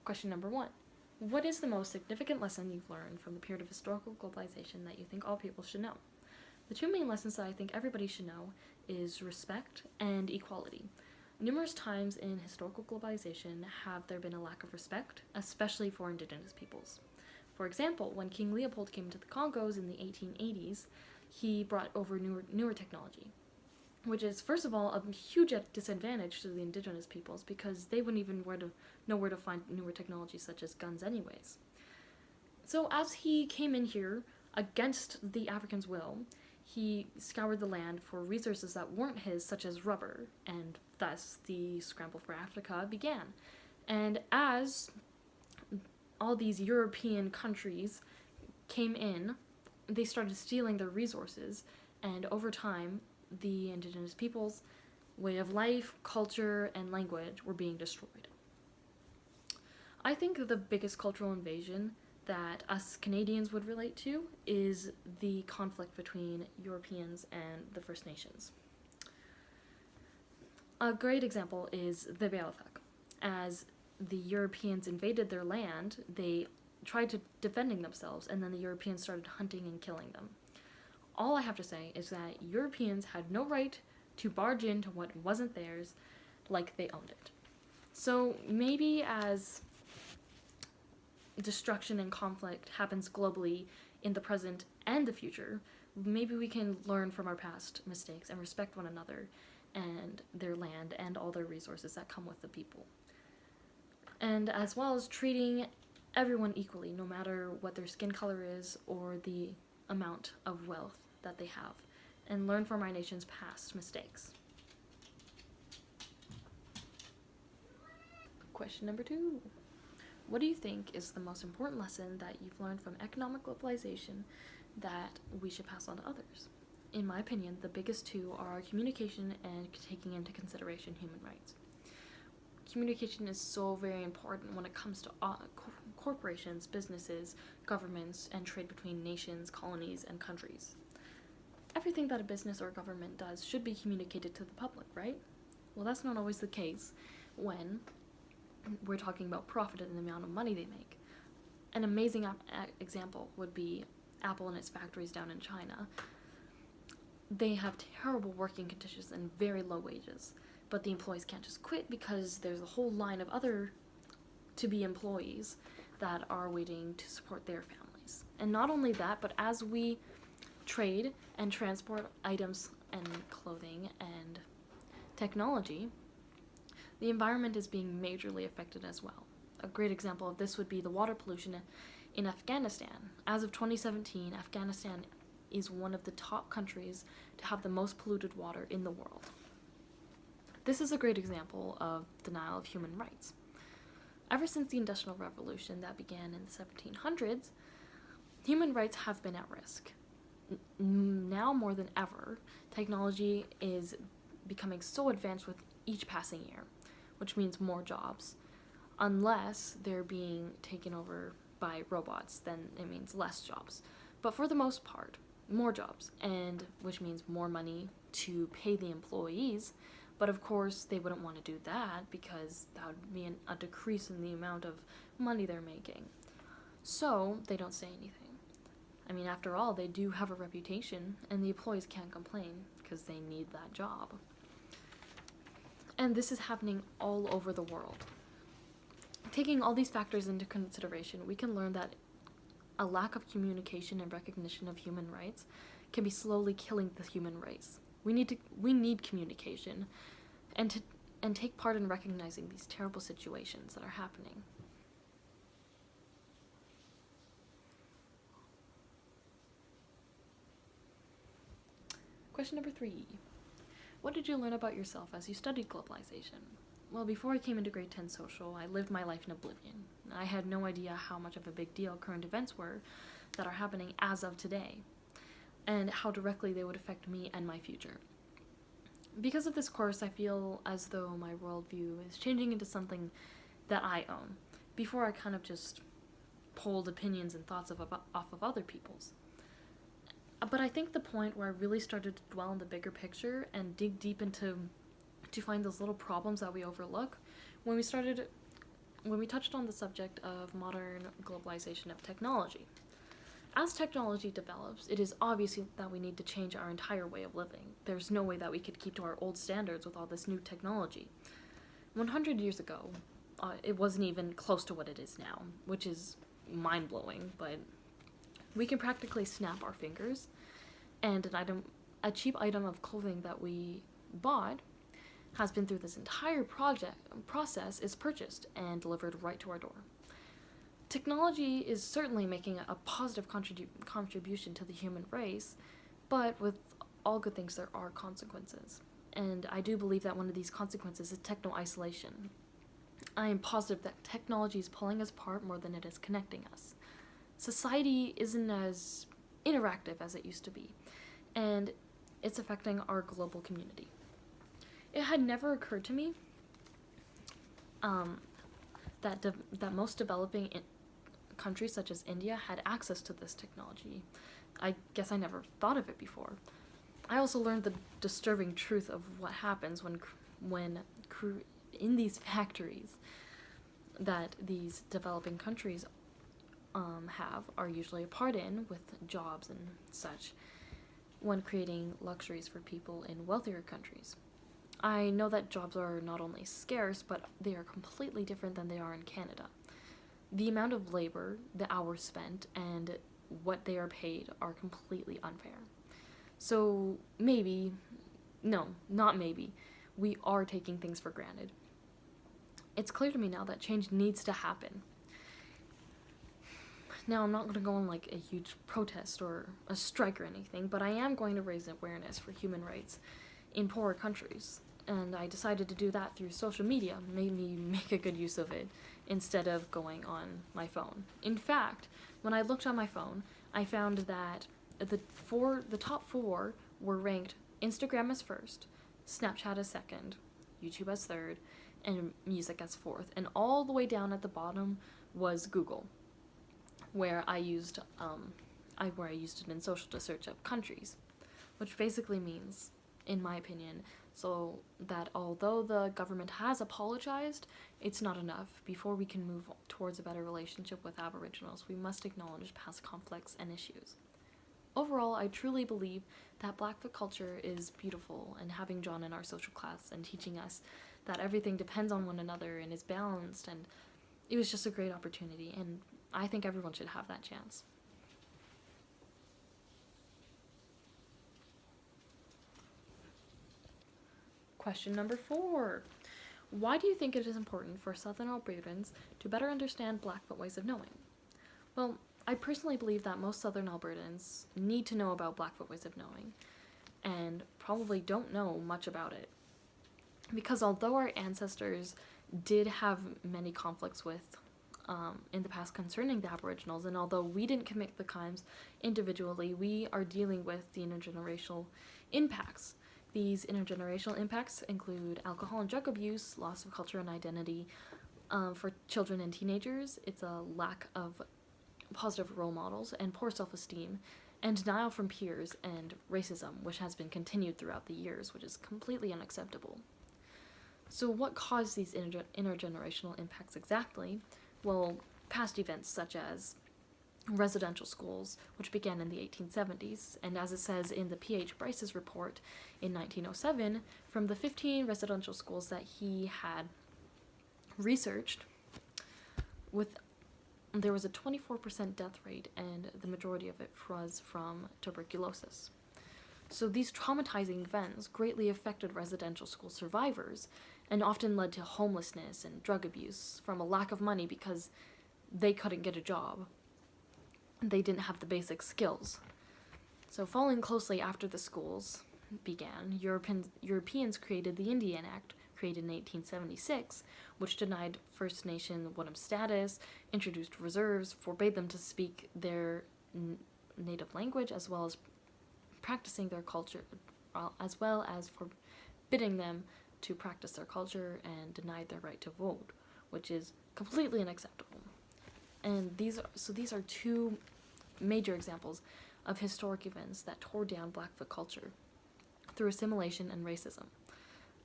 Question number 1. What is the most significant lesson you've learned from the period of historical globalization that you think all people should know? The two main lessons that I think everybody should know is respect and equality. Numerous times in historical globalization have there been a lack of respect, especially for indigenous peoples. For example, when King Leopold came to the Congos in the 1880s, he brought over newer technology, which is, first of all, a huge disadvantage to the indigenous peoples because they wouldn't even know where to find newer technology such as guns anyways. So as he came in here against the Africans' will, he scoured the land for resources that weren't his, such as rubber, and thus the scramble for Africa began. And as all these European countries came in, they started stealing their resources, and over time, the indigenous peoples' way of life, culture, and language were being destroyed. I think the biggest cultural invasion that us Canadians would relate to is the conflict between Europeans and the First Nations. A great example is the Bealthuk. As the Europeans invaded their land, they tried to defending themselves, and then the Europeans started hunting and killing them. All I have to say is that Europeans had no right to barge into what wasn't theirs like they owned it. So maybe as destruction and conflict happens globally in the present and the future, maybe we can learn from our past mistakes and respect one another and their land and all their resources that come with the people. And as well as treating everyone equally, no matter what their skin color is or the amount of wealth that they have, and learn from our nation's past mistakes. Question number 2. What do you think is the most important lesson that you've learned from economic globalization that we should pass on to others? In my opinion, the biggest two are communication and taking into consideration human rights. Communication is so very important when it comes to corporations, businesses, governments, and trade between nations, colonies, and countries. Everything that a business or government does should be communicated to the public, right? Well, that's not always the case when we're talking about profit and the amount of money they make. An amazing example would be Apple and its factories down in China. They have terrible working conditions and very low wages, but the employees can't just quit because there's a whole line of other to-be employees that are waiting to support their families. And not only that, but as we trade and transport items and clothing and technology, the environment is being majorly affected as well. A great example of this would be the water pollution in Afghanistan. As of 2017, Afghanistan is one of the top countries to have the most polluted water in the world. This is a great example of denial of human rights. Ever since the Industrial Revolution that began in the 1700s, human rights have been at risk. Now more than ever, technology is becoming so advanced with each passing year, which means more jobs. Unless they're being taken over by robots, then it means less jobs. But for the most part, more jobs, and which means more money to pay the employees. But of course, they wouldn't want to do that because that would be a decrease in the amount of money they're making. So they don't say anything. I mean, after all, they do have a reputation, and the employees can't complain because they need that job. And this is happening all over the world. Taking all these factors into consideration, we can learn that a lack of communication and recognition of human rights can be slowly killing the human race. We need communication and take part in recognizing these terrible situations that are happening. Question number 3. What did you learn about yourself as you studied globalization? Well, before I came into grade 10 social, I lived my life in oblivion. I had no idea how much of a big deal current events were that are happening as of today, and how directly they would affect me and my future. Because of this course, I feel as though my worldview is changing into something that I own. Before, I kind of just pulled opinions and thoughts off of other people's. But I think the point where I really started to dwell on the bigger picture and dig deep into to find those little problems that we overlook, when we started when we touched on the subject of modern globalization of technology. As technology develops, it is obvious that we need to change our entire way of living. There's no way that we could keep to our old standards with all this new technology. 100 years ago, it wasn't even close to what it is now, which is mind-blowing, but we can practically snap our fingers, and a cheap item of clothing that we bought has been through this entire process is purchased and delivered right to our door. Technology is certainly making a positive contribution to the human race, but with all good things there are consequences. And I do believe that one of these consequences is techno-isolation. I am positive that technology is pulling us apart more than it is connecting us. Society isn't as interactive as it used to be, and it's affecting our global community. It had never occurred to me that most developing countries such as India had access to this technology. I guess I never thought of it before. I also learned the disturbing truth of what happens when in these factories that these developing countries are usually a part in, with jobs and such, when creating luxuries for people in wealthier countries. I know that jobs are not only scarce, but they are completely different than they are in Canada. The amount of labor, the hours spent, and what they are paid are completely unfair. So maybe, no, not maybe, we are taking things for granted. It's clear to me now that change needs to happen. Now, I'm not going to go on like a huge protest or a strike or anything, but I am going to raise awareness for human rights in poorer countries. And I decided to do that through social media, made me make a good use of it instead of going on my phone. In fact, when I looked on my phone, I found that the top four were ranked Instagram as first, Snapchat as second, YouTube as third, and music as fourth. And all the way down at the bottom was Google, where I used it in social to search up countries, which basically means, in my opinion, so that although the government has apologized, it's not enough. Before we can move towards a better relationship with Aboriginals, we must acknowledge past conflicts and issues. Overall, I truly believe that Blackfoot culture is beautiful, and having John in our social class and teaching us that everything depends on one another and is balanced, and it was just a great opportunity, and I think everyone should have that chance. Question number 4. Why do you think it is important for Southern Albertans to better understand Blackfoot ways of knowing? Well, I personally believe that most Southern Albertans need to know about Blackfoot ways of knowing, and probably don't know much about it. Because although our ancestors did have many conflicts with in the past concerning the Aboriginals, and although we didn't commit the crimes individually, we are dealing with the intergenerational impacts. These intergenerational impacts include alcohol and drug abuse, loss of culture and identity. For children and teenagers, it's a lack of positive role models and poor self-esteem, and denial from peers, and racism, which has been continued throughout the years, which is completely unacceptable. So what caused these intergenerational impacts exactly? Well, past events such as residential schools, which began in the 1870s, and as it says in the P.H. Bryce's report in 1907, from the 15 residential schools that he had researched, there was a 24% death rate, and the majority of it was from tuberculosis. So these traumatizing events greatly affected residential school survivors, and often led to homelessness and drug abuse from a lack of money because they couldn't get a job. They didn't have the basic skills. So following closely after the schools began, Europeans created the Indian Act, created in 1876, which denied First Nation Woodham status, introduced reserves, forbade them to speak their native language, as well as practicing their culture, as well as forbidding them to practice their culture, and denied their right to vote, which is completely unacceptable. And these are two major examples of historic events that tore down Blackfoot culture through assimilation and racism.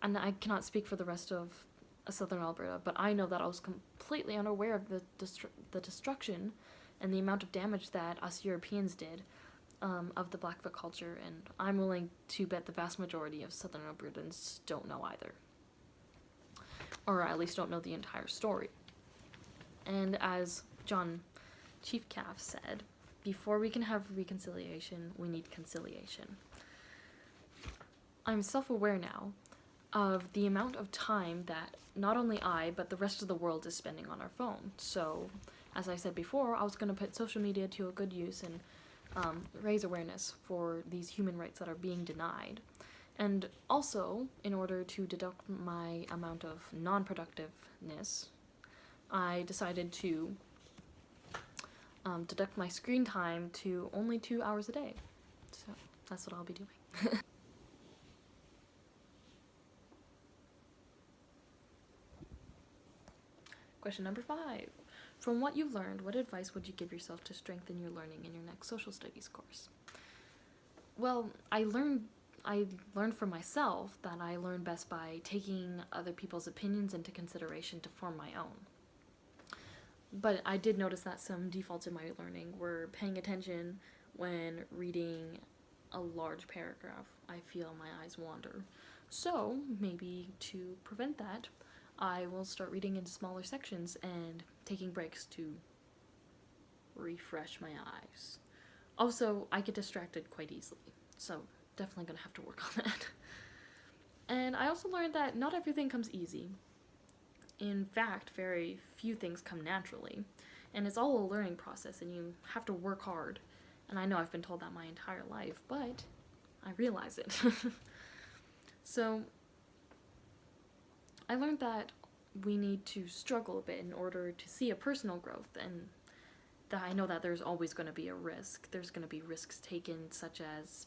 And I cannot speak for the rest of southern Alberta, but I know that I was completely unaware of the destruction and the amount of damage that us Europeans did of the Blackfoot culture, and I'm willing to bet the vast majority of southern Albertans don't know either. Or at least don't know the entire story. And as John Chief Calf said, before we can have reconciliation, we need conciliation. I'm self-aware now of the amount of time that not only I, but the rest of the world is spending on our phone. So, as I said before, I was going to put social media to a good use and raise awareness for these human rights that are being denied. And also, in order to deduct my amount of non-productiveness, I decided to deduct my screen time to only 2 hours a day. So, that's what I'll be doing. Question number 5. From what you've learned, what advice would you give yourself to strengthen your learning in your next social studies course? Well, I learned for myself that I learn best by taking other people's opinions into consideration to form my own. But I did notice that some defaults in my learning were paying attention when reading a large paragraph. I feel my eyes wander. So, maybe to prevent that, I will start reading in smaller sections and taking breaks to refresh my eyes. Also, I get distracted quite easily, so definitely gonna have to work on that. And I also learned that not everything comes easy. In fact, very few things come naturally, and it's all a learning process, and you have to work hard. And I know I've been told that my entire life, but I realize it. So, I learned that we need to struggle a bit in order to see a personal growth, and that I know that there's always going to be a risk. There's going to be risks taken, such as,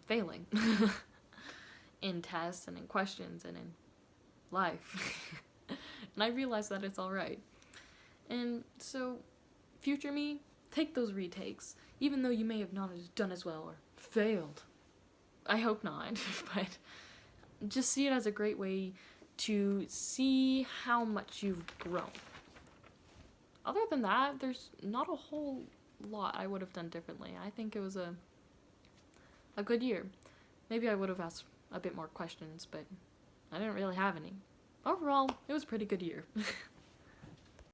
failing in tests and in questions and in life. And I realized that it's alright. And so, future me, take those retakes, even though you may have not done as well or failed. I hope not, but just see it as a great way to see how much you've grown. Other than that, there's not a whole lot I would have done differently. I think it was a good year. Maybe I would have asked a bit more questions, but I didn't really have any. Overall, it was a pretty good year.